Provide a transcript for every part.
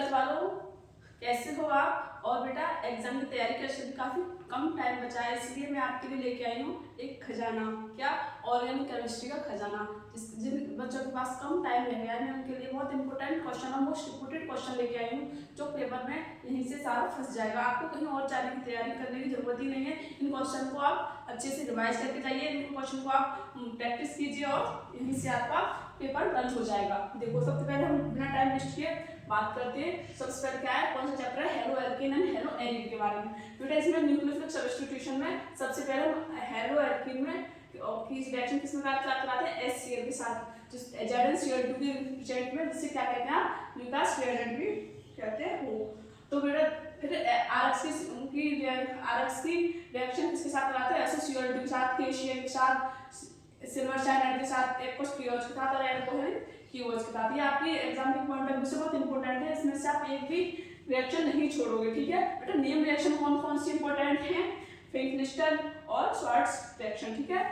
नमस्कार बालों, कैसे हो आप। और बेटा एग्जाम की तैयारी कर काफी कम टाइम बचा है, इसलिए मैं आपके लिए लेके आई हूँ एक खजाना। क्या? ऑर्गेनिक केमिस्ट्री का खजाना। जिन बच्चों के पास कम टाइम रह गया है, मैं उनके लिए बहुत इंपॉर्टेंट क्वेश्चन और मोस्ट इंपोर्टेंट क्वेश्चन लेके आई हूँ, जो पेपर में यहीं से सारा फंस जाएगा। आपको कहीं और जाने की तैयारी करने की जरूरत ही नहीं है। इन क्वेश्चन को आप अच्छे से रिवाइज करके जाइए, इन क्वेश्चन को आप प्रैक्टिस कीजिए और यहीं से आपका पेपर डन हो जाएगा। देखो, सबसे पहले हम बिना टाइम वेस्ट किए बात करते हैं। सबसे पहले क्या है, कौन सा चैप्टर है, halo alkane and hello Erin के बारे में। बेटा इसमें न्यूक्लियोफिलिक सब्स्टिट्यूशन में सबसे पहले हम हेलो एल्केन में की रिएक्शन किसमें कराते हैं, HCl के साथ, ZnCl2 के रिएक्शन में, जिससे क्या कहते हैं आप, ल्यूकास रेजेंट भी कहते हो। तो बेटा फिर RX की रिएक्शन किसके साथ कराते हैं, SiO2 के साथ, KCl के साथ, सिल्वर साइनाइड के साथ, एक्वस पीओएच के साथ और एल्कोहल कीओएच के साथ। ये आपकी एग्जाम के पॉइंट ऑफ व्यू से बहुत इंपॉर्टेंट है, इसमें से आप एक भी रिएक्शन नहीं छोड़ोगे। ठीक है बेटा, नेम रिएक्शन कौन कौन सी इंपॉर्टेंट है, फिंकलिस्टन और श्वार्ट्ज रिएक्शन। ठीक है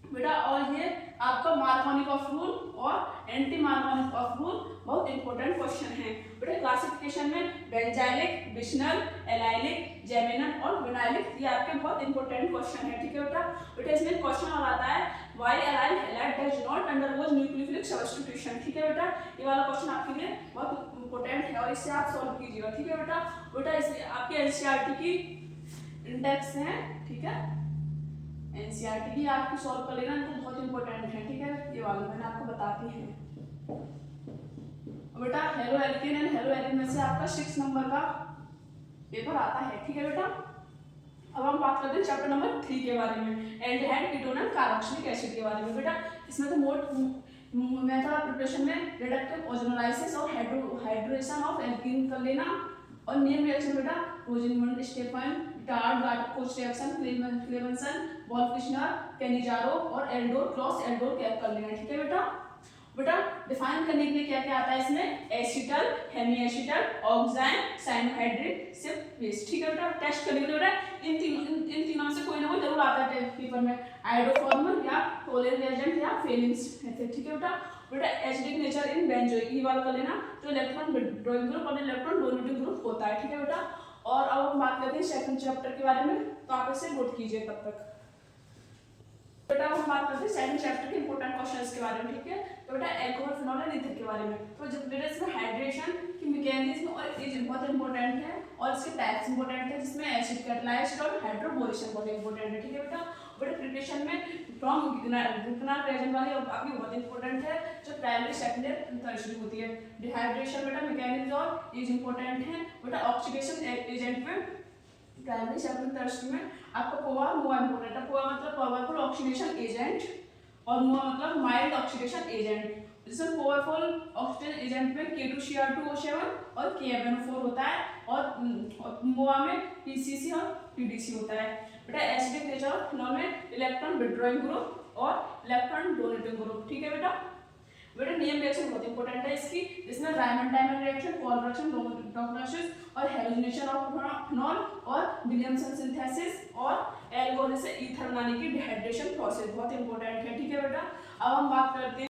बेटा, और ये आपका मार्कोनिकॉफ रूल और एंटी मार्कोनिकॉफ रूल बहुत इंपॉर्टेंट क्वेश्चन है। बेटा क्लासिफिकेशन में बेंजाइलिक, बिशनल, एलाइलिक, जेमिनल और विनाइलिक, ये आपके बहुत इंपॉर्टेंट क्वेश्चन है। ठीक है बेटा इसमें क्वेश्चन और आता है, why allyl halide does not undergoes nucleophilic substitution. ठीक है बेटा, ये वाला क्वेश्चन आपके लिए बहुत इंपॉर्टेंट है और इससे आप सॉल्व कीजिएगा। ठीक है बेटा इसलिए आपके एनसीईआरटी की इंडेक्स है। ठीक है, एनसीईआरटी की आपकी सॉल्व कर लेना, तो बहुत इंपॉर्टेंट है। ठीक है, ये वाला मैंने आपको बताती है। बेटा halo alkane and hello Erin में से आपका 6 नंबर का पेपर आता है। ठीक है बेटा, अब हम बात करते हैं चैप्टर नंबर 3 के बारे में, aldehyde, ketone and carboxylic acid के बारे में। बेटा इसमें तो मेथड ऑफ प्रिपरेशन में रिडक्टिव ओजोनोलाइसिस और हाइड्रेशन ऑफ एल्कीन कर लेना, और नेम रिएक्शन बेटा रोजेनमुंड, स्टेफन, टार्ड, गाटकोच रिएक्शन, क्लेवेंसन, वॉल्फ-किशनर, कैनिजारो और एल्डोर क्रॉस एल्डोर कैप कर लेना। ठीक है बेटा डिफाइन करने के लिए क्या क्या आता है इसमें, acetal, hemi acetal, oxine, cyanohydrin, Schiff base. ठीक है बेटा, टेस्ट करने के लिए बेटा इन तीनों में से कोई ना कोई जरूर आता है पेपर में, आयोडोफॉर्मल या टोलेन रिएजेंट या फेलिंग्स मेथड। ठीक है बेटा एसिडिक नेचर इन बेंजोइक, ये वाला कर लेना, जो इलेक्ट्रॉन विड्रॉइंग ग्रुप और इलेक्ट्रॉन डोनेटिंग ग्रुप होता है। ठीक है बेटा, और अब हम बात करते हैं सेकंड चैप्टर के बारे में, तो आप इसे नोट कीजिए तब तक। बेटा हम बात करते हैं सेकंड चैप्टर के इंपॉर्टेंट क्वेश्चंस के बारे में। ठीक है, तो बेटा अल्कोहल, फिनॉल एंड ईथर के बारे में। तो जब बेटा इसमें हाइड्रेशन की मैकेनिज्म और एज बहुत इंपॉर्टेंट है, और इसके टाइप्स इंपॉर्टेंट है, जिसमें एसिड, कैटालाइज्ड और हाइड्रोबोरेशन बहुत इंपॉर्टेंट है। ठीक है बेटा प्रिपरेशन में फ्रॉम गिग्नार रिएजेंट वाली आपकी बहुत इंपॉर्टेंट है, जो प्राइमरी, सेकेंडरी, टर्शियरी होती है। डिहाइड्रेशन बेटा मैकेनिज्म और एज इंपॉर्टेंट है। बेटा ऑक्सीडेशन एजेंट में प्राइमरी, सेकेंडरी, टर्शियरी में आपका पोआ इंपॉर्टेंट है। पोआ मतलब पावरफुल ऑक्सीडेशन एजेंट और मोआ मतलब माइल्ड ऑक्सीडेशन एजेंट। जिसमें पावरफुल ऑक्सीडेशन एजेंट में K2Cr2O7 और KMnO4 होता है, और मोआ में PCC और PDC होता है। बेटा एसिडिक नेचर ऑफ फिनॉल में इलेक्ट्रॉन विड्रॉइंग ग्रुप और इलेक्ट्रॉन डोनेटिंग ग्रुप। ठीक है बेटा नेम रिएक्शन बहुत इंपॉर्टेंट है इसकी, इसमें रायमंड-डायमंड रिएक्शन, पॉल रिएक्शन, डॉक्टरसिस और हेलोजिनेशन ऑफ फिनॉल और विलियमसन सिंथेसिस और एल्कोहल से ईथर बनाने की डिहाइड्रेशन प्रोसेस बहुत इंपॉर्टेंट है। ठीक है बेटा, अब हम बात करते हैं